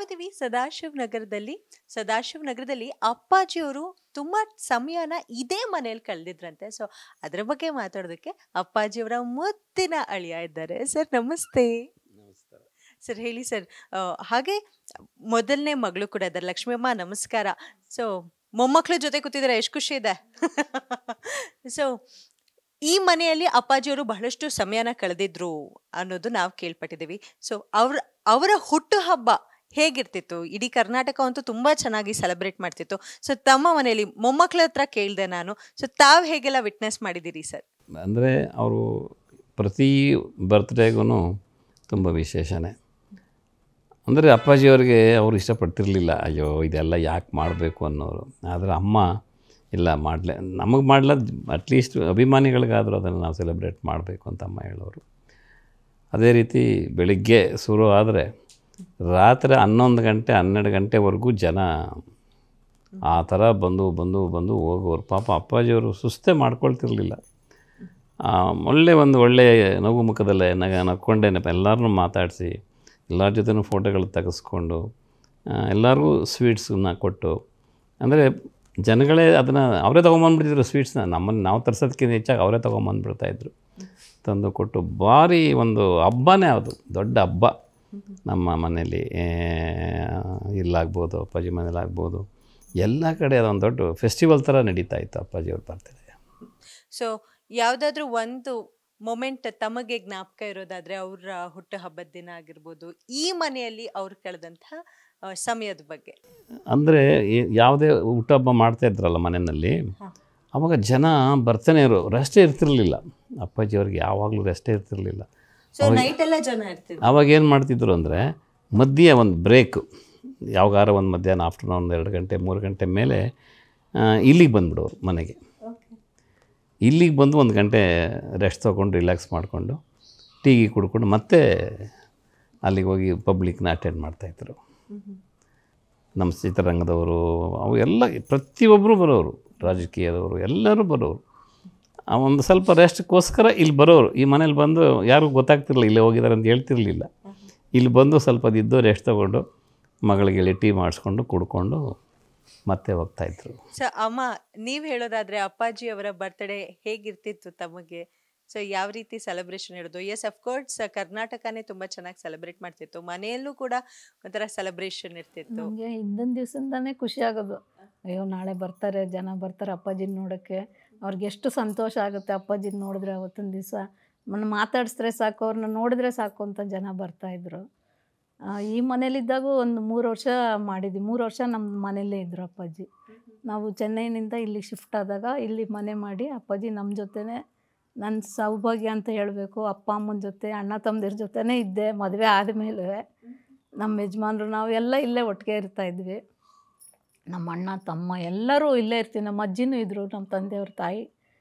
ನಾವಿದ್ದೀವಿ ಸದಾಶಿವ್ ನಗರದಲ್ಲಿ ಅಪ್ಪಾಜಿಯವರು ತುಂಬಾ ಸಮಯನ ಇದೇ ಮನೆಯಲ್ಲಿ ಕಳೆದಿದ್ರಂತೆ. ಸೊ ಅದ್ರ ಬಗ್ಗೆ ಮಾತಾಡೋದಕ್ಕೆ ಅಪ್ಪಾಜಿಯವರ ಮುದ್ದಿನ ಅಳಿಯ ಇದ್ದಾರೆ. ಸರ್ ನಮಸ್ತೆ. ನಮಸ್ಕಾರ. ಸರ್ ಹೇಳಿ ಸರ್. ಹಾಗೆ ಮೊದಲನೇ ಮಗಳು ಕೂಡ ಇದ್ದಾರೆ, ಲಕ್ಷ್ಮಿ ಅಮ್ಮ, ನಮಸ್ಕಾರ. ಸೊ ಮೊಮ್ಮಕ್ಳ ಜೊತೆ ಕೂತಿದ್ದಾರೆ, ಎಷ್ಟು ಖುಷಿ ಇದೆ. ಸೊ ಈ ಮನೆಯಲ್ಲಿ ಅಪ್ಪಾಜಿಯವರು ಬಹಳಷ್ಟು ಸಮಯನ ಕಳೆದಿದ್ರು ಅನ್ನೋದು ನಾವು ಕೇಳ್ಪಟ್ಟಿದ್ದೀವಿ. ಸೊ ಅವರ ಹುಟ್ಟು ಹಬ್ಬ ಹೇಗಿರ್ತಿತ್ತು? ಇಡೀ ಕರ್ನಾಟಕ ಅಂತೂ ತುಂಬಾ ಚೆನ್ನಾಗಿ ಸೆಲೆಬ್ರೇಟ್ ಮಾಡ್ತಿತ್ತು. ಸೊ ತಮ್ಮ ಮನೆಯಲ್ಲಿ ಮೊಮ್ಮಕ್ಳ ಹತ್ರ ಕೇಳಿದೆ ನಾನು. ಸೊ ತಾವು ಹೇಗೆಲ್ಲ ವಿಟ್ನೆಸ್ ಮಾಡಿದ್ದೀರಿ ಸರ್? ಅಂದರೆ ಅವರು ಪ್ರತಿ ಬರ್ತ್ಡೇಗೂ ತುಂಬ ವಿಶೇಷನೇ. ಅಂದರೆ ಅಪ್ಪಾಜಿಯವ್ರಿಗೆ ಅವರು ಇಷ್ಟಪಡ್ತಿರ್ಲಿಲ್ಲ, ಅಯ್ಯೋ ಇದೆಲ್ಲ ಯಾಕೆ ಮಾಡಬೇಕು ಅನ್ನೋರು. ಆದರೆ ಅಮ್ಮ ಇಲ್ಲ ನಮಗೆ ಮಾಡಲ ಅಟ್ಲೀಸ್ಟ್ ಅಭಿಮಾನಿಗಳಿಗಾದರೂ ಅದನ್ನು ನಾವು ಸೆಲೆಬ್ರೇಟ್ ಮಾಡಬೇಕು ಅಂತ ಅಮ್ಮ ಹೇಳೋರು. ಅದೇ ರೀತಿ ಬೆಳಿಗ್ಗೆ ಶುರು ಆದರೆ ರಾತ್ರಿ 11 ಗಂಟೆ 12 ಗಂಟೆವರೆಗೂ ಜನ ಆ ಥರ ಬಂದು ಹೋಗೋರು. ಪಾಪ ಅಪ್ಪಾಜಿಯವರು ಸುಸ್ತೇ ಮಾಡ್ಕೊಳ್ತಿರ್ಲಿಲ್ಲ. ಒಳ್ಳೆಯ ನಗು ಮುಖದಲ್ಲೇ ನಕ್ಕೊಂಡೇ ಎಲ್ಲರನ್ನೂ ಮಾತಾಡಿಸಿ ಎಲ್ಲರ ಜೊತೆನೂ ಫೋಟೋಗಳು ತೆಗೆಸ್ಕೊಂಡು ಎಲ್ಲರಿಗೂ ಸ್ವೀಟ್ಸನ್ನ ಕೊಟ್ಟು, ಅಂದರೆ ಜನಗಳೇ ಅದನ್ನು ಅವರೇ ತೊಗೊಂಬಂದ್ಬಿಡ್ತಿದ್ರು ಸ್ವೀಟ್ಸ್ನ. ನಾವು ತರಿಸೋದಕ್ಕಿಂತ ಹೆಚ್ಚಾಗಿ ಅವರೇ ತೊಗೊಂಬಂದ್ಬಿಡ್ತಾಯಿದ್ರು. ತಂದು ಕೊಟ್ಟು ಭಾರಿ ಒಂದು ಹಬ್ಬನೇ, ಅದು ದೊಡ್ಡ ಹಬ್ಬ ನಮ್ಮ ಮನೇಲಿ. ಇಲ್ಲಾಗ್ಬೋದು, ಅಪ್ಪಾಜಿ ಮನೇಲಾಗ್ಬೋದು, ಎಲ್ಲ ಕಡೆ ಅದೊಂದು ದೊಡ್ಡ ಫೆಸ್ಟಿವಲ್ ಥರ ನಡೀತಾ ಇತ್ತು ಅಪ್ಪಾಜಿಯವ್ರ ಬರ್ತಡೇ. ಸೊ ಯಾವುದಾದ್ರೂ ಒಂದು ಮೊಮೆಂಟ್ ತಮಗೆ ಜ್ಞಾಪಕ ಇರೋದಾದರೆ ಅವರ ಹುಟ್ಟು ಹಬ್ಬದ ದಿನ ಆಗಿರ್ಬೋದು, ಈ ಮನೆಯಲ್ಲಿ ಅವ್ರು ಕಳೆದಂತಹ ಸಮಯದ ಬಗ್ಗೆ. ಅಂದರೆ ಯಾವುದೇ ಹುಟ್ಟುಹಬ್ಬ ಮಾಡ್ತಾಯಿದ್ರಲ್ಲ ಮನೆಯಲ್ಲಿ, ಆವಾಗ ಜನ ಬರ್ತಾನೆ ಇರೋ, ರೆಸ್ಟೇ ಇರ್ತಿರಲಿಲ್ಲ. ಅಪ್ಪಾಜಿಯವ್ರಿಗೆ ಯಾವಾಗಲೂ ರೆಸ್ಟೇ ಇರ್ತಿರಲಿಲ್ಲ. ಸೊ ನೈಟ್ ಎಲ್ಲ ಜನ ಇರ್ತಿದ್ರು. ಆವಾಗ ಏನು ಮಾಡ್ತಿದ್ರು ಅಂದರೆ ಮಧ್ಯೆ ಒಂದು ಬ್ರೇಕು, ಯಾವಾಗಾರ ಒಂದು ಮಧ್ಯಾಹ್ನ ಆಫ್ಟರ್ನೂನ್ 2 ಗಂಟೆ 3 ಗಂಟೆ ಮೇಲೆ ಇಲ್ಲಿಗೆ ಬಂದುಬಿಡೋರು ಮನೆಗೆ. ಇಲ್ಲಿಗೆ ಬಂದು 1 ಗಂಟೆ ರೆಸ್ಟ್ ತೊಗೊಂಡು ರಿಲ್ಯಾಕ್ಸ್ ಮಾಡಿಕೊಂಡು ಟೀ ಕುಡ್ಕೊಂಡು ಮತ್ತೆ ಅಲ್ಲಿಗೆ ಹೋಗಿ ಪಬ್ಲಿಕ್ನ ಅಟೆಂಡ್ ಮಾಡ್ತಾಯಿದ್ರು. ನಮ್ಮ ಚಿತ್ರರಂಗದವರು ಅವು ಎಲ್ಲ ಪ್ರತಿಯೊಬ್ಬರು ಬರೋರು, ರಾಜಕೀಯದವರು ಎಲ್ಲರೂ ಬರೋರು. ಒಂದು ಸ್ವಲ್ಪ ರೆಸ್ಟ್ಗೋಸ್ಕರ ಇಲ್ಲಿ ಬರೋರು. ಈ ಮನೇಲಿ ಬಂದು ಯಾರಿಗೂ ಗೊತ್ತಾಗ್ತಿರಲಿಲ್ಲ ಇಲ್ಲೇ ಹೋಗಿದ್ದಾರೆ ಅಂತ ಹೇಳ್ತಿರ್ಲಿಲ್ಲ. ಇಲ್ಲಿ ಬಂದು ಸ್ವಲ್ಪ ದಿದ್ದು ರೆಸ್ಟ್ ತೊಗೊಂಡು ಮಗಳಿಗೆ ಟೀ ಮಾಡಿಸ್ಕೊಂಡು ಕುಡ್ಕೊಂಡು ಮತ್ತೆ ಹೋಗ್ತಾಯಿದ್ರು. ಸೊ ಅಮ್ಮ, ನೀವು ಹೇಳೋದಾದರೆ ಅಪ್ಪಾಜಿಯವರ ಬರ್ತ್ಡೇ ಹೇಗಿರ್ತಿತ್ತು ತಮಗೆ? ಸೊ ಯಾವ ರೀತಿ ಸೆಲೆಬ್ರೇಷನ್ ಇರೋದು? ಎಸ್, ಅಫ್ಕೋರ್ಸ್ ಕರ್ನಾಟಕನೇ ತುಂಬ ಚೆನ್ನಾಗಿ ಸೆಲೆಬ್ರೇಟ್ ಮಾಡ್ತಿತ್ತು, ಮನೆಯಲ್ಲೂ ಕೂಡ ಒಂಥರ ಸೆಲೆಬ್ರೇಷನ್ ಇರ್ತಿತ್ತು. ನಮಗೆ ಹಿಂದಿನ ದಿವಸದಿಂದಾನೇ ಖುಷಿ ಆಗೋದು. ಅಯ್ಯೋ ನಾಳೆ ಬರ್ತಾರೆ, ಜನ ಬರ್ತಾರೆ ಅಪ್ಪಾಜಿನ ನೋಡೋಕ್ಕೆ. ಅವ್ರಿಗೆ ಎಷ್ಟು ಸಂತೋಷ ಆಗುತ್ತೆ ಅಪ್ಪಾಜಿನ ನೋಡಿದ್ರೆ. ಅವತ್ತಿನ ದಿವಸ ಮಾತಾಡಿಸಿದ್ರೆ ಸಾಕು, ಅವ್ರನ್ನ ನೋಡಿದ್ರೆ ಸಾಕು ಅಂತ ಜನ ಬರ್ತಾಯಿದ್ರು. ಈ ಮನೇಲಿದ್ದಾಗ ಒಂದು 3 ವರ್ಷ ಮಾಡಿದ್ವಿ. 3 ವರ್ಷ ನಮ್ಮ ಮನೆಯಲ್ಲೇ ಇದ್ದರು ಅಪ್ಪಾಜಿ. ನಾವು ಚೆನ್ನೈನಿಂದ ಇಲ್ಲಿ ಶಿಫ್ಟ್ ಆದಾಗ ಇಲ್ಲಿ ಮನೆ ಮಾಡಿ ಅಪ್ಪಾಜಿ ನಮ್ಮ ಜೊತೆನೇ, ನನ್ನ ಸೌಭಾಗ್ಯ ಅಂತ ಹೇಳಬೇಕು, ಅಪ್ಪ ಅಮ್ಮನ ಜೊತೆ ಅಣ್ಣ ತಮ್ಮದಿರ ಜೊತೆನೇ ಇದ್ದೆ. ಮದುವೆ ಆದಮೇಲೆ ನಮ್ಮ ಯಜಮಾನ್ರು ನಾವು ಎಲ್ಲ ಇಲ್ಲೇ ಒಟ್ಟಿಗೆ ಇರ್ತಾಯಿದ್ವಿ. ನಮ್ಮ ಅಣ್ಣ ತಮ್ಮ ಎಲ್ಲರೂ ಇಲ್ಲೇ ಇರ್ತೀವಿ. ನಮ್ಮ ಅಜ್ಜಿನೂ ಇದ್ದರು, ನಮ್ಮ ತಂದೆಯವ್ರ ತಾಯಿ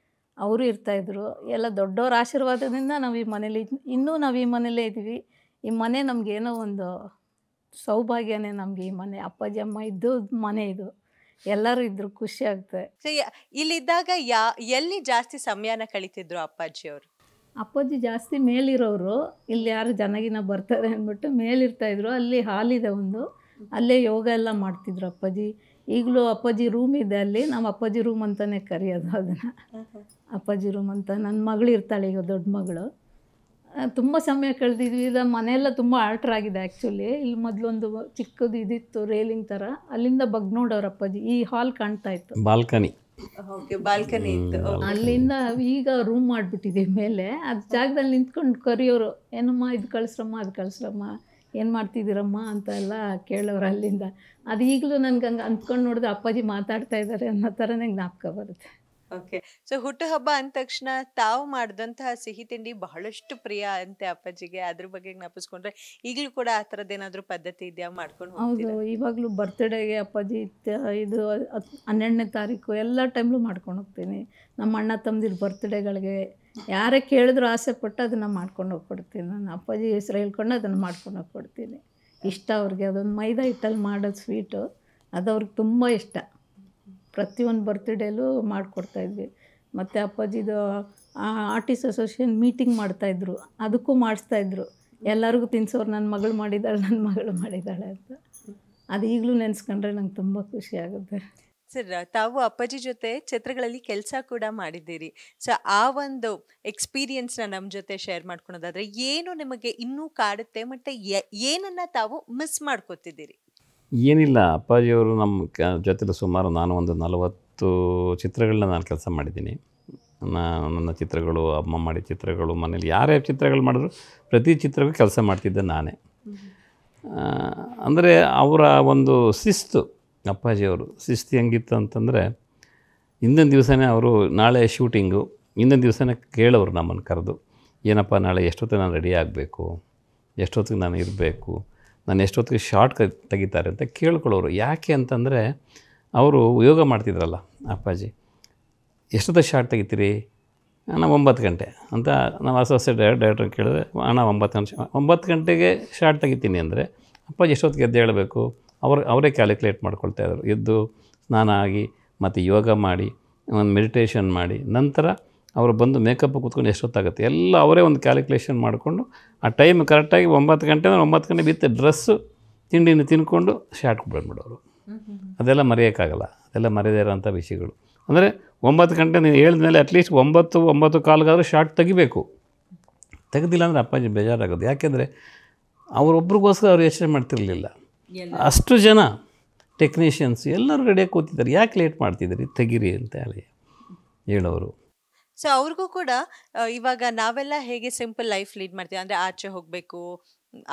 ಅವರು ಇರ್ತಾಯಿದ್ರು. ಎಲ್ಲ ದೊಡ್ಡವ್ರ ಆಶೀರ್ವಾದದಿಂದ ನಾವು ಈ ಮನೇಲಿ ಇನ್ನೂ ನಾವು ಈ ಮನೇಲೇ ಇದ್ದೀವಿ. ಈ ಮನೆ ನಮಗೇನೋ ಒಂದು ಸೌಭಾಗ್ಯನೇ ನಮಗೆ. ಈ ಮನೆ ಅಪ್ಪಾಜಿ ಅಮ್ಮ ಇದ್ದು ಮನೆ ಇದು, ಎಲ್ಲರೂ ಇದ್ರು, ಖುಷಿ ಆಗುತ್ತೆ. ಸೊ ಇಲ್ಲಿದ್ದಾಗ ಎಲ್ಲಿ ಜಾಸ್ತಿ ಸಮಯನ ಕಳೀತಿದ್ರು ಅಪ್ಪಾಜಿಯವರು? ಅಪ್ಪಾಜಿ ಜಾಸ್ತಿ ಮೇಲಿರೋರು, ಇಲ್ಲಿ ಯಾರು ಜನಗಿನ ಬರ್ತಾರೆ ಅಂದ್ಬಿಟ್ಟು ಮೇಲಿರ್ತಾಯಿದ್ರು. ಅಲ್ಲಿ ಹಾಲಿದೆ ಒಂದು, ಅಲ್ಲೇ ಯೋಗ ಎಲ್ಲ ಮಾಡ್ತಿದ್ರು ಅಪ್ಪಾಜಿ. ಈಗಲೂ ಅಪ್ಪಾಜಿ ರೂಮ್ ಇದೆ ಅಲ್ಲಿ, ನಾವು ಅಪ್ಪಾಜಿ ರೂಮ್ ಅಂತಲೇ ಕರೆಯೋದು ಅದನ್ನು, ಅಪ್ಪಾಜಿ ರೂಮ್ ಅಂತ. ನನ್ನ ಮಗಳು ಇರ್ತಾಳೆ ಈಗ, ದೊಡ್ಡ ಮಗಳು. ತುಂಬ ಸಮಯ ಕಳೆದಿದ್ವಿ. ಇದು ಮನೆಯೆಲ್ಲ ತುಂಬ ಆಲ್ಟ್ರ್ ಆಗಿದೆ ಆ್ಯಕ್ಚುಲಿ. ಇಲ್ಲಿ ಮೊದಲೊಂದು ಚಿಕ್ಕದು ಇದಿತ್ತು, ರೇಲಿಂಗ್ ಥರ, ಅಲ್ಲಿಂದ ನೋಡೋರು ಅಪ್ಪಾಜಿ. ಈ ಹಾಲ್ ಕಾಣ್ತಾ ಇತ್ತು, ಬಾಲ್ಕನಿ ಇತ್ತು. ಅಲ್ಲಿಂದ ಈಗ ರೂಮ್ ಮಾಡಿಬಿಟ್ಟಿದ್ದೀವಿ ಮೇಲೆ. ಅದು ಜಾಗದಲ್ಲಿ ನಿಂತ್ಕೊಂಡು ಕರೆಯೋರು, ಏನಮ್ಮ ಇದು ಕಳಿಸ್ರಮ್ಮ, ಅದು ಕಳಿಸ್ರಮ್ಮ, ಏನು ಮಾಡ್ತಿದ್ದೀರಮ್ಮ ಅಂತ ಎಲ್ಲ ಕೇಳೋರು ಅಲ್ಲಿಂದ. ಅದು ಈಗಲೂ ನನಗೆ ಹಂಗೆ ಅಂದ್ಕೊಂಡು ನೋಡಿದ್ರೆ ಅಪ್ಪಾಜಿ ಮಾತಾಡ್ತಾ ಇದ್ದಾರೆ ಅನ್ನೋ ಥರನೇ ಜ್ಞಾಪಕ ಬರುತ್ತೆ. ಓಕೆ. ಸೊ ಹುಟ್ಟುಹಬ್ಬ ಅಂದ ತಕ್ಷಣ ತಾವು ಮಾಡಿದಂತಹ ಸಿಹಿ ತಿಂಡಿ ಬಹಳಷ್ಟು ಪ್ರಿಯ ಅಂತೆ ಅಪ್ಪಾಜಿಗೆ. ಅದ್ರ ಬಗ್ಗೆ ಜ್ಞಾಪಿಸ್ಕೊಂಡ್ರೆ ಈಗಲೂ ಕೂಡ ಆ ಥರದ್ದು ಏನಾದರೂ ಪದ್ಧತಿ ಇದೆಯಾ ಮಾಡ್ಕೊಂಡು? ಹೌದು, ಇವಾಗಲೂ ಬರ್ತ್ಡೇಗೆ ಅಪ್ಪಾಜಿ ಇದು 12ನೇ ತಾರೀಕು ಎಲ್ಲ ಟೈಮ್ಲೂ ಮಾಡ್ಕೊಂಡು ಹೋಗ್ತೀನಿ. ನಮ್ಮ ಅಣ್ಣ ತಮ್ಮದಿರ ಬರ್ತ್ಡೇಗಳಿಗೆ ಯಾರೇ ಕೇಳಿದ್ರು ಆಸೆ ಪಟ್ಟು ಅದನ್ನು ಮಾಡ್ಕೊಂಡು ಹೋಗ್ಕೊಡ್ತೀನಿ. ನಾನು ಅಪ್ಪಾಜಿ ಹೆಸರು ಹೇಳ್ಕೊಂಡು ಅದನ್ನು ಮಾಡ್ಕೊಂಡು ಹೋಗ್ಕೊಡ್ತೀನಿ. ಇಷ್ಟ ಅವ್ರಿಗೆ. ಅದೊಂದು ಮೈದಾ ಹಿಟ್ಟಲ್ಲಿ ಮಾಡೋದು ಸ್ವೀಟು, ಅದು ಅವ್ರಿಗೆ ತುಂಬ ಇಷ್ಟ. ಪ್ರತಿಯೊಂದು ಬರ್ತ್ಡೇಲೂ ಮಾಡಿಕೊಡ್ತಾಯಿದ್ವಿ. ಮತ್ತು ಅಪ್ಪಾಜಿದು ಆರ್ಟಿಸ್ಟ್ ಅಸೋಸಿಯೇಷನ್ ಮೀಟಿಂಗ್ ಮಾಡ್ತಾಯಿದ್ರು, ಅದಕ್ಕೂ ಮಾಡಿಸ್ತಾಯಿದ್ರು. ಎಲ್ಲರಿಗೂ ತಿನ್ನಿಸೋರು, ನನ್ನ ಮಗಳು ಮಾಡಿದ್ದಾಳೆ ಅಂತ. ಅದು ಈಗಲೂ ನೆನೆಸ್ಕೊಂಡ್ರೆ ನಂಗೆ ತುಂಬ ಖುಷಿ ಆಗುತ್ತೆ. ಸರ್, ತಾವು ಅಪ್ಪಾಜಿ ಜೊತೆ ಚಿತ್ರಗಳಲ್ಲಿ ಕೆಲಸ ಕೂಡ ಮಾಡಿದ್ದೀರಿ. ಸೊ ಆ ಒಂದು ಎಕ್ಸ್ಪೀರಿಯನ್ಸ್ನ ನಮ್ಮ ಜೊತೆ ಶೇರ್ ಮಾಡ್ಕೊಳೋದಾದ್ರೆ ಏನು ನಿಮಗೆ ಇನ್ನೂ ಕಾಡುತ್ತೆ ಮತ್ತು ಏನನ್ನ ತಾವು ಮಿಸ್ ಮಾಡ್ಕೋತಿದ್ದೀರಿ? ಏನಿಲ್ಲ, ಅಪ್ಪಾಜಿಯವರು ನಮ್ಮ ಜೊತೆಲಿ ಸುಮಾರು ನಾನು ಒಂದು 40 ಚಿತ್ರಗಳನ್ನ ನಾನು ಕೆಲಸ ಮಾಡಿದ್ದೀನಿ. ನನ್ನ ಚಿತ್ರಗಳು, ಅಮ್ಮ ಮಾಡಿದ ಚಿತ್ರಗಳು, ಮನೇಲಿ ಯಾರೇ ಚಿತ್ರಗಳು ಮಾಡಿದ್ರು ಪ್ರತಿ ಚಿತ್ರಕ್ಕೂ ಕೆಲಸ ಮಾಡ್ತಿದ್ದೆ ನಾನೇ. ಅಂದರೆ ಅವರ ಒಂದು ಶಿಸ್ತು, ಅಪ್ಪಾಜಿಯವರು ಶಿಸ್ತು ಹೆಂಗಿತ್ತು ಅಂತಂದರೆ, ಹಿಂದಿನ ದಿವಸನೇ ಅವರು ನಾಳೆ ಶೂಟಿಂಗು, ಹಿಂದಿನ ದಿವಸನೇ ಕೇಳೋರು ನಮ್ಮನ್ನು ಕರೆದು, ಏನಪ್ಪ ನಾಳೆ ಎಷ್ಟೊತ್ತಿಗೆ ನಾನು ರೆಡಿ ಆಗಬೇಕು, ಎಷ್ಟೊತ್ತಿಗೆ ನಾನು ಇರಬೇಕು, ನಾನು ಎಷ್ಟೊತ್ತಿಗೆ ಶಾರ್ಟ್ ತೆಗಿತಾರೆ ಅಂತ ಕೇಳ್ಕೊಳ್ಳೋರು. ಯಾಕೆ ಅಂತಂದರೆ ಅವರು ಯೋಗ ಮಾಡ್ತಿದ್ರಲ್ಲ ಅಪ್ಪಾಜಿ. ಎಷ್ಟೊತ್ತಿಗೆ ಶಾರ್ಟ್ ತೆಗಿತೀರಿ? ನಾವು 9 ಗಂಟೆ ಅಂತ ನಾವು ಹೊಸ ಡೈರೆಕ್ಟರ್ ಕೇಳಿದ್ರೆ, ಅಣ್ಣ 9 ಗಂಟೆಗೆ ಶಾರ್ಟ್ ತೆಗಿತೀನಿ ಅಂದರೆ ಅಪ್ಪಾಜಿ ಎಷ್ಟೊತ್ತಿಗೆ ಎದ್ದು ಹೇಳಬೇಕು? ಅವರೇ ಕ್ಯಾಲ್ಕುಲೇಟ್ ಮಾಡ್ಕೊಳ್ತಾಯಿದ್ರು. ಎದ್ದು ಸ್ನಾನ ಆಗಿ ಮತ್ತು ಯೋಗ ಮಾಡಿ ಒಂದು ಮೆಡಿಟೇಷನ್ ಮಾಡಿ ನಂತರ ಅವರು ಬಂದು ಮೇಕಪ್ ಕೂತ್ಕೊಂಡು ಎಷ್ಟೊತ್ತಾಗುತ್ತೆ ಎಲ್ಲ ಅವರೇ ಒಂದು ಕ್ಯಾಲ್ಕುಲೇಷನ್ ಮಾಡಿಕೊಂಡು ಆ ಟೈಮ್ ಕರೆಕ್ಟಾಗಿ 9 ಗಂಟೆ ಅಂದರೆ 9 ಗಂಟೆ ಬಿತ್ತು ಡ್ರೆಸ್ಸು ತಿಂಡಿನ ತಿನ್ಕೊಂಡು ಶಾರ್ಟ್ ಬಂದ್ಬಿಡೋರು. ಅದೆಲ್ಲ ಮರೆಯೋಕ್ಕಾಗಲ್ಲ, ಅದೆಲ್ಲ ಮರೆಯದೇ ಇರೋಂಥ ವಿಷಯಗಳು. ಅಂದರೆ 9 ಗಂಟೆ ನೀನು ಹೇಳಿದ್ಮೇಲೆ ಅಟ್ಲೀಸ್ಟ್ 9-9:15 ಶಾರ್ಟ್ ತೆಗಿಬೇಕು. ತೆಗೆದಿಲ್ಲ ಅಂದರೆ ಅಪ್ಪಾಜಿ ಬೇಜಾರಾಗೋದು. ಯಾಕೆಂದರೆ ಅವರೊಬ್ರಿಗೋಸ್ಕರ ಅವ್ರು ಯೋಚನೆ ಮಾಡ್ತಿರಲಿಲ್ಲ. ಅಷ್ಟು ಜನ ಟೆಕ್ನಿಷಿಯನ್ಸ್ ಎಲ್ಲರೂ ರೆಡಿಯಾಗಿ ಕೂತಿದ್ದಾರೆ, ಯಾಕೆ ಲೇಟ್ ಮಾಡ್ತಿದ್ದೀರಿ, ತೆಗೀರಿ ಅಂತ ಹೇಳೋರು. ಸೊ ಅವ್ರಿಗೂ ಕೂಡ ಇವಾಗ ನಾವೆಲ್ಲ ಹೇಗೆ ಸಿಂಪಲ್ ಲೈಫ್ ಲೀಡ್ ಮಾಡ್ತೀವಿ, ಅಂದರೆ ಆಚೆ ಹೋಗಬೇಕು,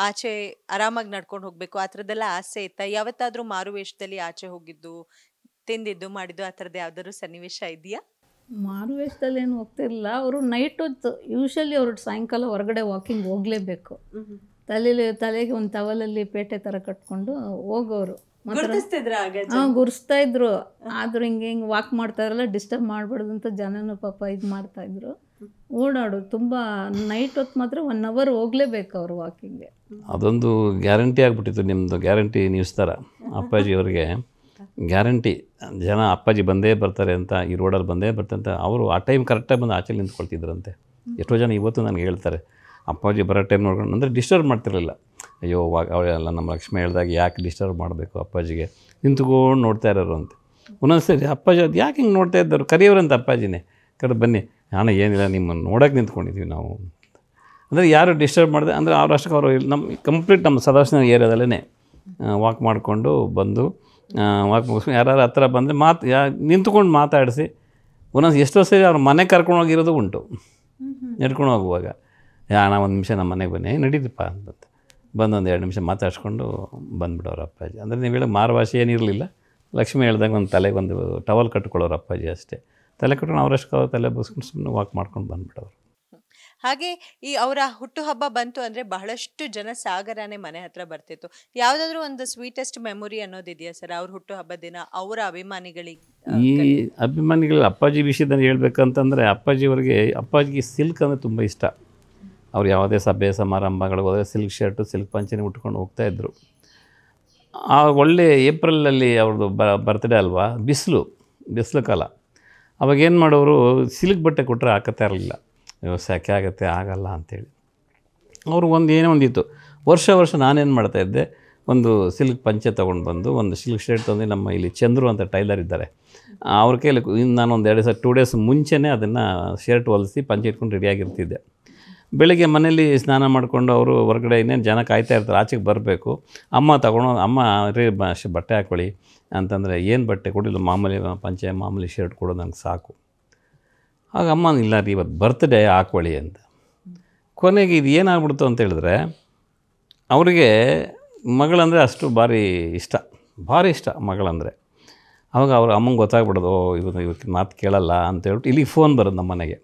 ಆಚೆ ಆರಾಮಾಗಿ ನಡ್ಕೊಂಡು ಹೋಗಬೇಕು, ಆ ಥರದ್ದೆಲ್ಲ ಆಸೆ ಇತ್ತಾ? ಯಾವತ್ತಾದರೂ ಮಾರು ವೇಷದಲ್ಲಿ ಆಚೆ ಹೋಗಿದ್ದು, ತಿಂದಿದ್ದು ಮಾಡಿದ್ದು ಆ ಥರದ್ದು ಯಾವ್ದಾದ್ರು ಸನ್ನಿವೇಶ ಇದೆಯಾ? ಮಾರು ವೇಷದಲ್ಲಿ ಏನು ಹೋಗ್ತಿರಲಿಲ್ಲ. ಅವರು ನೈಟ್ ಹೊತ್ತು ಯೂಶಲಿ ಅವರು ಸಾಯಂಕಾಲ ಹೊರಗಡೆ ವಾಕಿಂಗ್ ಹೋಗಲೇಬೇಕು. ತಲೆಗೆ ಒಂದು ಟವಲಲ್ಲಿ ಪೇಟೆ ಥರ ಕಟ್ಕೊಂಡು ಹೋಗೋರು. ಗುರ್ಸ್ತಾ ಇದ್ರು. ಆದ್ರೂ ಹಿಂಗೆ ವಾಕ್ ಮಾಡ್ತಾ ಇದ್ರಲ್ಲ, ಡಿಸ್ಟರ್ಬ್ ಮಾಡಬಾರ್ದು ಅಂತ ಜನನು ಪಾಪ ಇದು ಮಾಡ್ತಾಯಿದ್ರು. ಓಡಾಡು ತುಂಬ ನೈಟ್ ಹೊತ್ತು ಮಾತ್ರ 1 ಅವರ್ ಹೋಗಲೇಬೇಕು ಅವರು ವಾಕಿಂಗ್ಗೆ. ಅದೊಂದು ಗ್ಯಾರಂಟಿ ಆಗಿಬಿಟ್ಟಿತ್ತು, ನಿಮ್ಮದು ಗ್ಯಾರಂಟಿ ನ್ಯೂಸ್ ಥರ. ಅಪ್ಪಾಜಿಯವರಿಗೆ ಗ್ಯಾರಂಟಿ, ಜನ ಅಪ್ಪಾಜಿ ಬಂದೇ ಬರ್ತಾರೆ ಅಂತ, ಈ ರೋಡಲ್ಲಿ ಬಂದೇ ಬರ್ತಾರೆ ಅಂತ ಅವರು ಆ ಟೈಮ್ ಕರೆಕ್ಟಾಗಿ ಬಂದು ಆಚೆ ನಿಂತ್ಕೊಳ್ತಿದ್ರಂತೆ. ಎಷ್ಟೋ ಜನ ಇವತ್ತು ನನಗೆ ಹೇಳ್ತಾರೆ, ಅಪ್ಪಾಜಿ ಬರೋ ಟೈಮ್ ನೋಡ್ಕೊಂಡು, ಅಂದರೆ ಡಿಸ್ಟರ್ಬ್ ಮಾಡ್ತಿರಲಿಲ್ಲ. ಅಯ್ಯೋ ಅವಳೆಲ್ಲ ನಮ್ಮ ಲಕ್ಷ್ಮಿ ಹೇಳಿದಾಗ ಯಾಕೆ ಡಿಸ್ಟರ್ಬ್ ಮಾಡಬೇಕು ಅಪ್ಪಾಜಿಗೆ, ನಿಂತ್ಕೊಂಡು ನೋಡ್ತಾ ಇರೋರು ಅಂತ. ಒಂದೊಂದು ಸರಿ ಅಪ್ಪಾಜಿ ಅದು ಯಾಕೆ ಹಿಂಗೆ ನೋಡ್ತಾ ಇದ್ದರು, ಕರೆಯೋರಂತ ಅಪ್ಪಾಜಿನೇ ಕರೆದು, ಬನ್ನಿ ಅಣ್ಣ ಏನಿಲ್ಲ ನಿಮ್ಮನ್ನು ನೋಡೋಕೆ ನಿಂತ್ಕೊಂಡಿದ್ದೀವಿ ನಾವು. ಅಂದರೆ ಯಾರು ಡಿಸ್ಟರ್ಬ್ ಮಾಡಿದೆ ಅಂದರೆ ಅವ್ರು ಅಷ್ಟಕ್ಕೆ ಅವರು ನಮ್ಮ ಕಂಪ್ಲೀಟ್ ನಮ್ಮ ಸದಾಶಿವ ಏರಿಯಾದಲ್ಲೇ ವಾಕ್ ಮಾಡಿಕೊಂಡು ಬಂದು ವಾಕ್ ಮುಗಿಸ್ಕೊಂಡು ಯಾರು ಹತ್ರ ಬಂದರೆ ನಿಂತ್ಕೊಂಡು ಮಾತಾಡಿಸಿ, ಒಂದೊಂದು ಎಷ್ಟೋ ಸರಿ ಅವ್ರ ಮನೆ ಕರ್ಕೊಂಡು ಹೋಗಿರೋದು ಉಂಟು. ನಡ್ಕೊಂಡು ಹೋಗುವಾಗ, ಅಣ್ಣ 1 ನಿಮಿಷ ನಮ್ಮ ಮನೆಗೆ ಬನ್ನಿ, ನಡೀರಿಪ್ಪ ಅಂತ ಬಂದು 1-2 ನಿಮಿಷ ಮಾತಾಡ್ಸ್ಕೊಂಡು ಬಂದುಬಿಡೋರು ಅಪ್ಪಾಜಿ. ಅಂದರೆ ನೀವು ಹೇಳೋ ಮಾರುಭಾಷೆ ಏನಿರಲಿಲ್ಲ. ಲಕ್ಷ್ಮಿ ಹೇಳ್ದಂಗೆ ಒಂದು ತಲೆಗೆ ಒಂದು ಟವಲ್ ಕಟ್ಕೊಳ್ಳೋರು ಅಪ್ಪಾಜಿ ಅಷ್ಟೇ. ತಲೆ ಕಟ್ಕೊಂಡು ಅವರಷ್ಟು ತಲೆ ಬಸ್ಕೊಂಡು ಸುಮ್ಮನೆ ವಾಕ್ ಮಾಡ್ಕೊಂಡು ಬಂದುಬಿಡೋರು. ಹಾಗೆ ಈ ಅವರ ಹುಟ್ಟುಹಬ್ಬ ಬಂತು ಅಂದರೆ ಬಹಳಷ್ಟು ಜನ ಸಾಗರನೇ ಮನೆ ಹತ್ರ ಬರ್ತಿತ್ತು. ಯಾವುದಾದ್ರೂ ಒಂದು ಸ್ವೀಟೆಸ್ಟ್ ಮೆಮೊರಿ ಅನ್ನೋದಿದೆಯಾ ಸರ್ ಅವ್ರ ಹುಟ್ಟುಹಬ್ಬದ ದಿನ ಅವರ ಅಭಿಮಾನಿಗಳಿಗೆ? ಈ ಅಭಿಮಾನಿಗಳು ಅಪ್ಪಾಜಿ ವಿಷಯದಲ್ಲಿ ಹೇಳ್ಬೇಕಂತಂದರೆ, ಅಪ್ಪಾಜಿಗೆ ಸಿಲ್ಕ್ ಅಂದರೆ ತುಂಬ ಇಷ್ಟ. ಅವ್ರು ಯಾವುದೇ ಸಭೆ ಸಮಾರಂಭಗಳಿಗೆ ಹೋದರೆ ಸಿಲ್ಕ್ ಶರ್ಟು ಸಿಲ್ಕ್ ಪಂಚೆನೇ ಉಟ್ಕೊಂಡು ಹೋಗ್ತಾಯಿದ್ರು. ಆ ಒಳ್ಳೆ ಏಪ್ರಿಲಲ್ಲಿ ಅವ್ರದ್ದು ಬರ್ತ್ಡೇ ಅಲ್ವಾ, ಬಿಸಿಲು ಕಾಲ. ಅವಾಗೇನು ಮಾಡೋರು, ಸಿಲ್ಕ್ ಬಟ್ಟೆ ಕೊಟ್ಟರೆ ಹಾಕತ್ತಾ ಇರಲಿಲ್ಲ, ಸೆಕೆ ಆಗುತ್ತೆ ಆಗಲ್ಲ ಅಂಥೇಳಿ. ಅವರು ಏನೋ ಒಂದಿತ್ತು. ವರ್ಷ ನಾನೇನು ಮಾಡ್ತಾಯಿದ್ದೆ, ಒಂದು ಸಿಲ್ಕ್ ಪಂಚೆ ತೊಗೊಂಡು ಬಂದು ಒಂದು ಸಿಲ್ಕ್ ಶರ್ಟ್ ತಂದು, ನಮ್ಮ ಇಲ್ಲಿ ಚಂದ್ರು ಅಂತ ಟೈಲರ್ ಇದ್ದಾರೆ, ಅವ್ರ ಕೈಲಿ ನಾನು ಒಂದು 2 ಡೇಸ್ ಮುಂಚೆನೇ ಅದನ್ನು ಶರ್ಟ್ ಹೊಲಿಸಿ ಪಂಚೆ ಇಟ್ಕೊಂಡು ರೆಡಿಯಾಗಿರ್ತಿದ್ದೆ. ಬೆಳಗ್ಗೆ ಮನೇಲಿ ಸ್ನಾನ ಮಾಡಿಕೊಂಡು ಅವರು ಹೊರಗಡೆ ಇನ್ನೇನು ಜನ ಕಾಯ್ತಾ ಇರ್ತಾರೆ, ಆಚೆಗೆ ಬರಬೇಕು. ಅಮ್ಮ ರೀ ಬಟ್ಟೆ ಹಾಕ್ಕೊಳ್ಳಿ ಅಂತಂದರೆ, ಏನು ಬಟ್ಟೆ ಕೊಡಿಲ್ಲ, ಮಾಮೂಲಿ ಪಂಚೆ ಮಾಮೂಲಿ ಶರ್ಟ್ ಕೊಡೋದು ನಂಗೆ ಸಾಕು. ಆಗ ಅಮ್ಮ, ಇಲ್ಲ ರೀ ಇವತ್ತು ಬರ್ತ್ಡೇ ಹಾಕ್ಕೊಳ್ಳಿ ಅಂತ. ಕೊನೆಗೆ ಇದು ಏನಾಗ್ಬಿಡ್ತು ಅಂತ ಹೇಳಿದ್ರೆ, ಅವರಿಗೆ ಮಗಳಂದರೆ ಅಷ್ಟು ಭಾರಿ ಇಷ್ಟ ಮಗಳಂದರೆ. ಆವಾಗ ಅವ್ರ ಅಮ್ಮಂಗೆ ಗೊತ್ತಾಗ್ಬಿಡೋದು, ಇವತ್ತು ಮಾತು ಕೇಳಲ್ಲ ಅಂತೇಳ್ಬಿಟ್ಟು ಇಲ್ಲಿಗೆ ಫೋನ್ ಬರೋದು ನಮ್ಮ ಮನೆಗೆ,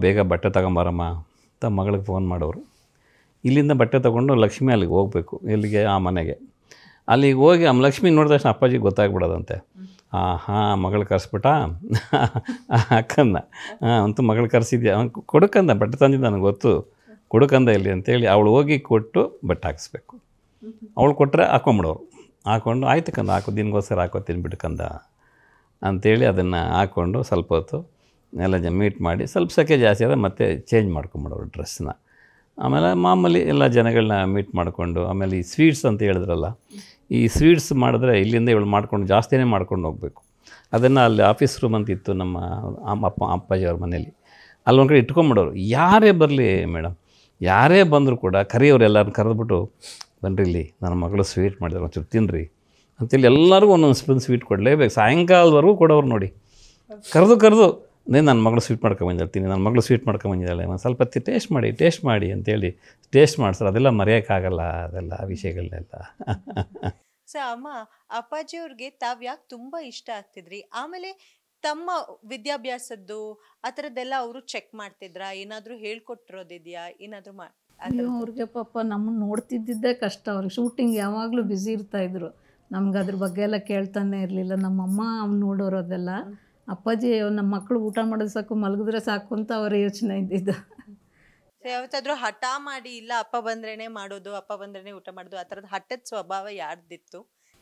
ಬೇಗ ಬಟ್ಟೆ ತಗೊಂಬರಮ್ಮ ಅಂತ ಮಗಳಿಗೆ ಫೋನ್ ಮಾಡೋರು. ಇಲ್ಲಿಂದ ಬಟ್ಟೆ ತೊಗೊಂಡು ಲಕ್ಷ್ಮಿ ಅಲ್ಲಿಗೆ ಹೋಗಬೇಕು, ಎಲ್ಲಿಗೆ ಆ ಮನೆಗೆ. ಅಲ್ಲಿಗೆ ಹೋಗಿ ಲಕ್ಷ್ಮಿ ನೋಡಿದ ತಕ್ಷಣ ಅಪ್ಪಾಜಿಗೆ ಗೊತ್ತಾಗ್ಬಿಡೋದಂತೆ. ಮಗಳು ಕರೆಸ್ಬಿಟ್ಟ ಅಕ್ಕಂದ, ಅಂತೂ ಮಗಳು ಕರೆಸಿದ್ಯಾ, ಕೊಡಕಂದ ಬಟ್ಟೆ ತಂದಿದ್ದ ನನಗೆ ಗೊತ್ತು, ಕೊಡಕಂದ ಇಲ್ಲಿ ಅಂತೇಳಿ ಅವಳು ಹೋಗಿ ಕೊಟ್ಟು ಬಟ್ಟೆ ಹಾಕಿಸ್ಬೇಕು. ಅವಳು ಕೊಟ್ಟರೆ ಹಾಕ್ಕೊಂಬಿಡೋರು. ಹಾಕ್ಕೊಂಡು ಆಯ್ತು ಕಂದ ಹಾಕೋ, ದಿನಗೋಸ್ಕರ ಹಾಕೋತೀನಿ ಬಿಡ್ಕಂದ ಅಂಥೇಳಿ ಅದನ್ನು ಹಾಕ್ಕೊಂಡು ಸ್ವಲ್ಪ ಹೊತ್ತು ಎಲ್ಲ ಮೀಟ್ ಮಾಡಿ, ಸ್ವಲ್ಪ ಸೆಕೆ ಜಾಸ್ತಿ ಆದರೆ ಮತ್ತೆ ಚೇಂಜ್ ಮಾಡ್ಕೊಂಬಿಡೋರು ಡ್ರೆಸ್ನ. ಆಮೇಲೆ ಮಾಮೂಲಿ ಎಲ್ಲ ಜನಗಳನ್ನ ಮೀಟ್ ಮಾಡಿಕೊಂಡು, ಆಮೇಲೆ ಈ ಸ್ವೀಟ್ಸ್ ಅಂತ ಹೇಳಿದ್ರಲ್ಲ, ಈ ಸ್ವೀಟ್ಸ್ ಮಾಡಿದ್ರೆ ಇಲ್ಲಿಂದ ಇವಳು ಮಾಡ್ಕೊಂಡು ಜಾಸ್ತಿನೇ ಮಾಡ್ಕೊಂಡು ಹೋಗಬೇಕು. ಅದನ್ನು ಅಲ್ಲಿ ಆಫೀಸ್ ರೂಮ್ ಅಂತ ಇತ್ತು ನಮ್ಮ ಅಪ್ಪಾಜಿಯವ್ರ ಮನೇಲಿ, ಅಲ್ಲೊಂದು ಕಡೆ ಇಟ್ಕೊಂಬಿಡೋರು. ಯಾರೇ ಬರಲಿ ಮೇಡಮ್, ಯಾರೇ ಬಂದರೂ ಕೂಡ ಕರಿಯೋರು ಎಲ್ಲರನ್ನ ಕರೆದ್ಬಿಟ್ಟು, ಬನ್ನಿರಿ ಇಲ್ಲಿ ನನ್ನ ಮಗಳು ಸ್ವೀಟ್ ಮಾಡಿದ್ರು ಒಂಚೂರು ತಿನ್ನಿರಿ ಅಂತೇಳಿ ಎಲ್ಲರಿಗೂ ಒಂದೊಂದು ಸ್ಪೂನ್ ಸ್ವೀಟ್ ಕೊಡಲೇಬೇಕು. ಸಾಯಂಕಾಲದವರೆಗೂ ಕೊಡೋರು ನೋಡಿ, ಕರೆದು ನನ್ನ ಮಗಳು ಸ್ವೀಟ್ ಮಾಡ್ಕೊಂಬಂದಿರ್ತೀನಿ, ನನ್ನ ಮಗಳು ಸ್ವೀಟ್ ಮಾಡ್ಕೊಂಬಂದಿದ್ದಾಳೆ, ಒಂದು ಸ್ವಲ್ಪ ಟೇಸ್ಟ್ ಮಾಡಿ ಅಂತೇಳಿ ಟೇಸ್ಟ್ ಮಾಡಿಸ್ರು. ಅದೆಲ್ಲ ಮರೆಯೋಕ್ಕಾಗಲ್ಲ, ಅದೆಲ್ಲ ವಿಷಯಗಳನ್ನೆಲ್ಲ. ಸೊ ಅಮ್ಮ, ಅಪ್ಪಾಜಿಯವ್ರಿಗೆ ತಾವ್ ಯಾಕೆ ತುಂಬ ಇಷ್ಟ ಆಗ್ತಿದ್ರಿ? ಆಮೇಲೆ ತಮ್ಮ ವಿದ್ಯಾಭ್ಯಾಸದ್ದು ಆ ಥರದ್ದೆಲ್ಲ ಅವರು ಚೆಕ್ ಮಾಡ್ತಿದ್ರಾ? ಏನಾದರೂ ಹೇಳ್ಕೊಟ್ಟಿರೋದಿದೆಯಾ? ಏನಾದರೂ ಅವ್ರಿಗೆ ಪಾಪ ನಮ್ಮನ್ನು ನೋಡ್ತಿದ್ದಿದ್ದೇ ಕಷ್ಟ. ಅವ್ರಿಗೆ ಶೂಟಿಂಗ್ ಯಾವಾಗಲೂ ಬ್ಯುಸಿ ಇರ್ತಾಯಿದ್ರು. ನಮ್ಗೆ ಅದ್ರ ಬಗ್ಗೆ ಎಲ್ಲ ಕೇಳ್ತಾನೆ ಇರಲಿಲ್ಲ. ನಮ್ಮಮ್ಮ ಅವ್ನು ನೋಡೋರು ಅದೆಲ್ಲ. ಅಪ್ಪಾಜಿ ನಮ್ಮ ಮಕ್ಕಳು ಊಟ ಮಾಡೋದು ಸಾಕು, ಮಲಗಿದ್ರೆ ಸಾಕು ಅಂತ ಅವರ ಯೋಚನೆ ಇದ್ದಿದ್ದು. ಯಾವತ್ತಾದ್ರೂ ಹಠ ಮಾಡಿ ಇಲ್ಲ ಅಪ್ಪ ಬಂದ್ರೇನೆ ಮಾಡೋದು, ಅಪ್ಪ ಬಂದ್ರೇನೆ ಊಟ ಮಾಡೋದು, ಆ ಥರದ ಹಠದ ಸ್ವಭಾವ ಯಾರ್ದಿತ್ತು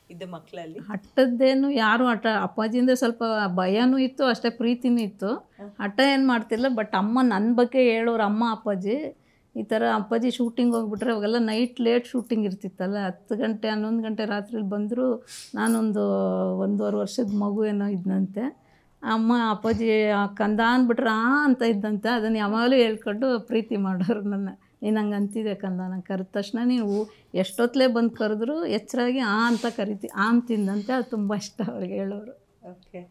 ಇದು ಮಕ್ಕಳಲ್ಲಿ? ಹಠದ್ದೇನು ಯಾರು ಹಠ, ಅಪ್ಪಾಜಿಯಿಂದ ಸ್ವಲ್ಪ ಭಯನೂ ಇತ್ತು, ಅಷ್ಟೇ ಪ್ರೀತಿನೂ ಇತ್ತು. ಹಠ ಏನು ಮಾಡ್ತಿಲ್ಲ. ಬಟ್ ಅಮ್ಮ ನನ್ನ ಬಗ್ಗೆ ಹೇಳೋರು, ಅಮ್ಮ ಅಪ್ಪಾಜಿ ಈ ಥರ ಅಪ್ಪಾಜಿ ಶೂಟಿಂಗ್ ಹೋಗ್ಬಿಟ್ರೆ ಅವಾಗೆಲ್ಲ ನೈಟ್ ಲೇಟ್ ಶೂಟಿಂಗ್ ಇರ್ತಿತ್ತಲ್ಲ, 10 ಗಂಟೆ 11 ಗಂಟೆ ರಾತ್ರಿಲಿ ಬಂದರೂ ನಾನೊಂದು 1.5 ವರ್ಷದ ಮಗು ಏನೋ ಇದ್ದಂತೆ. ಅಮ್ಮ ಅಪ್ಪಾಜಿ ಕಂದ ಅಂದ್ಬಿಟ್ರೆ ಅಂತ ಇದ್ದಂತೆ. ಅದನ್ನು ಯಾವಾಗಲೂ ಹೇಳ್ಕೊಂಡು ಪ್ರೀತಿ ಮಾಡೋರು ನನ್ನ. ನೀನು ಹಂಗೆ ಅಂತಿದ್ದೆ ಕಂದ, ನಂಗೆ ಕರೆದ ತಕ್ಷಣ ನೀವು ಎಷ್ಟೊತ್ತಲೇ ಬಂದು ಕರೆದ್ರು ಎಚ್ಚರಾಗಿ ಅಂತ ಅಂತಿದ್ದಂತೆ. ಅದು ತುಂಬ ಇಷ್ಟ ಅವ್ರಿಗೆ ಹೇಳೋರು. ಓಕೆ.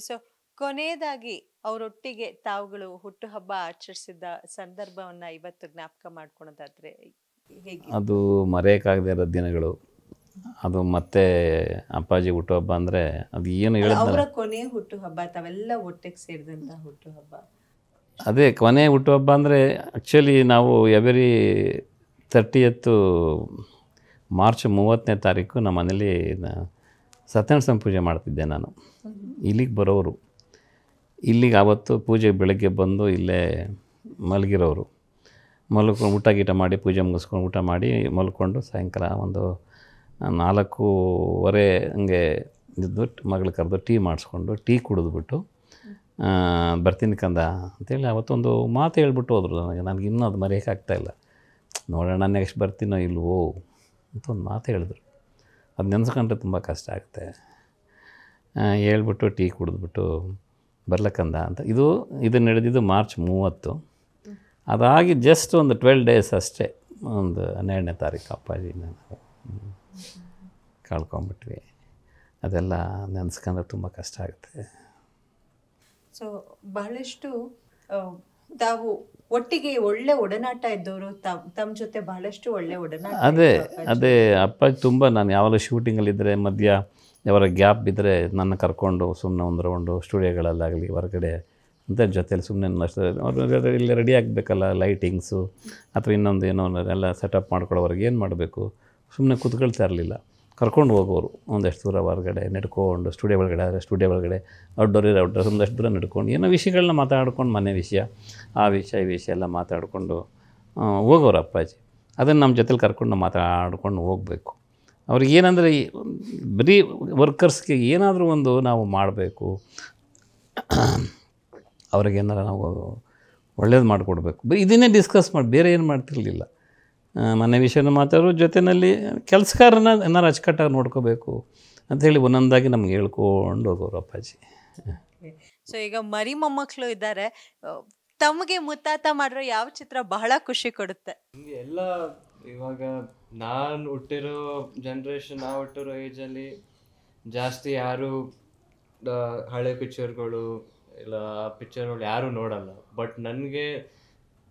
ಸೊ ಕೊನೆಯದಾಗಿ ಅವರೊಟ್ಟಿಗೆ ತಾವುಗಳು ಹುಟ್ಟುಹಬ್ಬ ಆಚರಿಸಿದ ಸಂದರ್ಭವನ್ನು ಇವತ್ತು ಜ್ಞಾಪಕ ಮಾಡ್ಕೊಳೋದಾದ್ರೆ ಹೇಗೆ? ಅದು ಮರೆಯೋಕ್ಕಾಗದೇ ಇರೋ ದಿನಗಳು. ಅದು ಮತ್ತೆ ಅಪ್ಪಾಜಿ ಹುಟ್ಟುಹಬ್ಬ ಅಂದರೆ ಅದು ಏನು ಅವರ ಕೊನೆಯ ಹುಟ್ಟುಹಬ್ಬ, ತಾವೆಲ್ಲ ಒಟ್ಟಿಗೆ ಸೇರಿದಂಥ ಹುಟ್ಟುಹಬ್ಬ. ಅದೇ ಕೊನೆ ಹುಟ್ಟುಹಬ್ಬ ಅಂದರೆ ಆ್ಯಕ್ಚುಲಿ ನಾವು ಎವ್ರಿ 30th ಮಾರ್ಚ್ 30ನೇ ತಾರೀಕು ನಮ್ಮ ಮನೇಲಿ ಸತ್ಯನಾರಾಯಣ ಪೂಜೆ ಮಾಡ್ತಿದ್ದೆ ನಾನು. ಇಲ್ಲಿಗೆ ಬರೋರು, ಇಲ್ಲಿಗೆ ಆವತ್ತು ಪೂಜೆ ಬೆಳಗ್ಗೆ ಬಂದು ಇಲ್ಲೇ ಮಲಗಿರೋರು. ಊಟ ಗೀಟ ಮಾಡಿ ಪೂಜೆ ಮುಗಿಸ್ಕೊಂಡು ಊಟ ಮಾಡಿ ಮಲ್ಕೊಂಡು ಸಾಯಂಕಾಲ ಒಂದು 4:15 ಹಂಗೆ ಇದ್ದು ಮಗಳು ಕರೆದು ಟೀ ಮಾಡಿಸ್ಕೊಂಡು ಟೀ ಕುಡಿದ್ಬಿಟ್ಟು ಬರ್ತೀನಿ ಕಂದ ಅಂತೇಳಿ ಅವತ್ತೊಂದು ಮಾತು ಹೇಳ್ಬಿಟ್ಟು ಹೋದ್ರು ನನಗೆ ಇನ್ನೂ ಅದು ಮರೆಯೋಕ್ಕಾಗ್ತಾಯಿಲ್ಲ. ನೋಡೋಣ ನೆಕ್ಸ್ಟ್ ಬರ್ತೀನೋ ಇಲ್ವೋ ಅಂತ ಒಂದು ಮಾತು ಹೇಳಿದ್ರು. ಅದು ನೆನೆಸ್ಕೊಂಡ್ರೆ ತುಂಬ ಕಷ್ಟ ಆಗುತ್ತೆ. ಹೇಳ್ಬಿಟ್ಟು ಟೀ ಕುಡಿದ್ಬಿಟ್ಟು ಬರ್ಲಕ್ಕಂದ ಅಂತ. ಇದು ನಡೆದಿದ್ದು ಮಾರ್ಚ್ 30. ಅದಾಗಿ ಜಸ್ಟ್ ಒಂದು 12 days ಅಷ್ಟೇ, ಒಂದು 12ನೇ ತಾರೀಕು ಅಪ್ಪಾಜಿನ ನಾವು ಕಳ್ಕೊಂಬಿಟ್ವಿ. ಅದೆಲ್ಲ ನೆನೆಸ್ಕೊಂಡ್ರೆ ತುಂಬ ಕಷ್ಟ ಆಗುತ್ತೆ. ಸೊ ಬಹಳಷ್ಟು ತಾವು ಒಟ್ಟಿಗೆ ಒಳ್ಳೆ ಒಡನಾಟ ಇದ್ದವರು, ತಮ್ಮ ಜೊತೆ ಬಹಳಷ್ಟು ಒಳ್ಳೆ ಒಡನಾಟ. ಅದೇ ಅಪ್ಪಾಜಿ ತುಂಬ, ನಾನು ಯಾವಾಗಲೂ ಶೂಟಿಂಗಲ್ಲಿದ್ದರೆ ಮಧ್ಯ ಯಾವಾಗ ಗ್ಯಾಪ್ ಬಿದ್ದರೆ ನನ್ನ ಕರ್ಕೊಂಡು ಸುಮ್ಮನೆ ಒಂದು ರೌಂಡು ಸ್ಟುಡಿಯೋಗಳಲ್ಲಾಗಲಿ ಹೊರಗಡೆ ಅಂತ ಜೊತೆಲಿ ಸುಮ್ಮನೆ ಅವ್ರು ಇಲ್ಲಿ ರೆಡಿ ಆಗಬೇಕಲ್ಲ, ಲೈಟಿಂಗ್ಸು ಅಥವಾ ಇನ್ನೊಂದು ಏನೋ ಎಲ್ಲ ಸೆಟಪ್ ಮಾಡ್ಕೊಳ್ಳೋವ್ರಿಗೆ ಏನು ಮಾಡಬೇಕು, ಸುಮ್ಮನೆ ಕೂತ್ಕೊಳ್ತಾ ಇರಲಿಲ್ಲ. ಕರ್ಕೊಂಡು ಹೋಗೋರು ಒಂದಷ್ಟು ದೂರ ಹೊರಗಡೆ ನಡ್ಕೊಂಡು, ಸ್ಟುಡಿಯೋ ಒಳಗಡೆ ಆದರೆ ಸ್ಟುಡಿಯೋ ಒಳಗಡೆ, ಔಟ್ಡೋರ್ ಒಂದಷ್ಟು ದೂರ ನಡ್ಕೊಂಡು ಏನೋ ವಿಷಯಗಳನ್ನ ಮಾತಾಡ್ಕೊಂಡು, ಮನೆ ವಿಷಯ ಆ ವಿಷಯ ಈ ವಿಷಯ ಎಲ್ಲ ಮಾತಾಡಿಕೊಂಡು ಹೋಗೋರು ಅಪ್ಪಾಜಿ. ಅದನ್ನು ನಮ್ಮ ಜೊತೆಲಿ ಕರ್ಕೊಂಡು ಮಾತಾಡ್ಕೊಂಡು ಹೋಗಬೇಕು. ಅವ್ರಿಗೇನಂದರೆ ಬರೀ ವರ್ಕರ್ಸ್ಗೆ ಏನಾದರೂ ಒಂದು ನಾವು ಮಾಡಬೇಕು, ಅವ್ರಿಗೇನಾರು ನಾವು ಒಳ್ಳೇದು ಮಾಡಿಕೊಡ್ಬೇಕು, ಇದನ್ನೇ ಡಿಸ್ಕಸ್ ಮಾಡಿ ಬೇರೆ ಏನು ಮಾಡ್ತಿರಲಿಲ್ಲ. ಮನೆ ವಿಷಯನ ಮಾತಾಡೋ ಜೊತೆಯಲ್ಲಿ ಕೆಲಸಗಾರನ ಏನಾರು ಅಚ್ಚುಕಟ್ಟಾಗಿ ನೋಡ್ಕೋಬೇಕು ಅಂಥೇಳಿ ಒಂದೊಂದಾಗಿ ನಮ್ಗೆ ಹೇಳ್ಕೊಂಡು ಹೋಗೋರು ಅಪ್ಪಾಜಿ. ಸೊ ಈಗ ಮರಿ ಮೊಮ್ಮಕ್ಕಳು ಇದ್ದಾರೆ, ತಮಗೆ ಮುತ್ತಾತ ಮಾಡಿರೋ ಯಾವ ಚಿತ್ರ ಬಹಳ ಖುಷಿ ಕೊಡುತ್ತೆ? ಎಲ್ಲ ಇವಾಗ ನಾನು ಹುಟ್ಟಿರೋ ಜನ್ರೇಷನ್, ನಾವು ಹುಟ್ಟಿರೋ ಏಜಲ್ಲಿ ಜಾಸ್ತಿ ಯಾರು ಹಳೆ ಪಿಕ್ಚರ್ಗಳು ಇಲ್ಲ ಪಿಕ್ಚರ್ಗಳು ಯಾರೂ ನೋಡಲ್ಲ. ಬಟ್ ನನಗೆ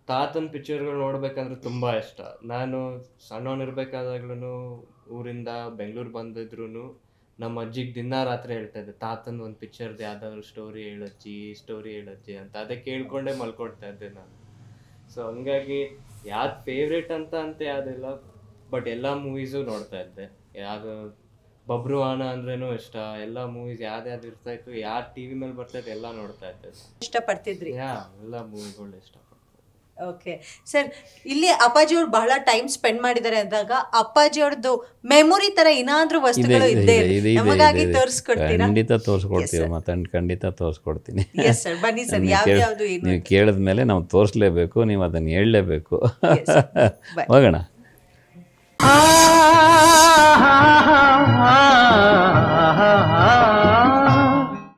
ತಾತನ ಪಿಕ್ಚರ್ಗಳು ನೋಡ್ಬೇಕಂದ್ರೆ ತುಂಬ ಇಷ್ಟ. ನಾನು ಸಣ್ಣವನಿರ್ಬೇಕಾದಾಗ್ಲೂ ಊರಿಂದ ಬೆಂಗಳೂರು ಬಂದಿದ್ರು ನಮ್ಮ ಅಜ್ಜಿಗೆ ದಿನ ರಾತ್ರಿ ಹೇಳ್ತಾ ಇದ್ದೆ, ತಾತನ ಒಂದು ಪಿಕ್ಚರ್ದು ಯಾವುದಾದ್ರು ಸ್ಟೋರಿ ಹೇಳಜ್ಜಿ ಅಂತ. ಅದಕ್ಕೆ ಕೇಳ್ಕೊಂಡೇ ಮಲ್ಕೊಡ್ತಾ ಇದ್ದೆ ನಾನು. ಸೊ ಹಂಗಾಗಿ ಯಾವ್ದು ಫೇವ್ರೇಟ್ ಅಂತ ಯಾವುದಿಲ್ಲ, ಬಟ್ ಎಲ್ಲ ಮೂವೀಸು ನೋಡ್ತಾ ಇದ್ದೆ. ಯಾವುದು ಬಬ್ರುವಾಹನ ಅಂದ್ರೇನು ಇಷ್ಟ, ಎಲ್ಲ ಮೂವೀಸ್ ಯಾವ್ದು ಇರ್ತಾಯಿತ್ತು, ಯಾರು ಟಿ ವಿ ಮೇಲೆ ಬರ್ತಾಯಿತ್ತು ಎಲ್ಲ ನೋಡ್ತಾ ಇದ್ದೆ. ಇಷ್ಟಪಡ್ತಿದ್ರಿ? ಎಲ್ಲ ಮೂವಿಗಳು ಇಷ್ಟ. ಓಕೆ ಸರ್, ಇಲ್ಲಿ ಅಪ್ಪಾಜಿಯವ್ರು ಬಹಳ ಟೈಮ್ ಸ್ಪೆಂಡ್ ಮಾಡಿದ್ದಾರೆ ಅಂದಾಗ ಅಪ್ಪಾಜಿಯವ್ರದ್ದು ಮೆಮೊರಿ ತರ ಏನಾದ್ರೂ ವಸ್ತುಗಳು ಇದ್ದೇ ನಮಗಾಗಿ ತೋರಿಸ್ಕೊಡ್ತೀರಾ? ಖಂಡಿತ ತೋರಿಸ್ಕೊಡ್ತೀವಿ, ಖಂಡಿತ ತೋರಿಸ್ಕೊಡ್ತೀನಿ. ಬನ್ನಿ ಸರ್, ಯಾವ್ದು ನೀವು ಕೇಳಿದ ಮೇಲೆ ನಾವು ತೋರಿಸ್ಲೇಬೇಕು, ನೀವು ಅದನ್ನು ಹೇಳಲೇಬೇಕು. ಹೋಗೋಣ.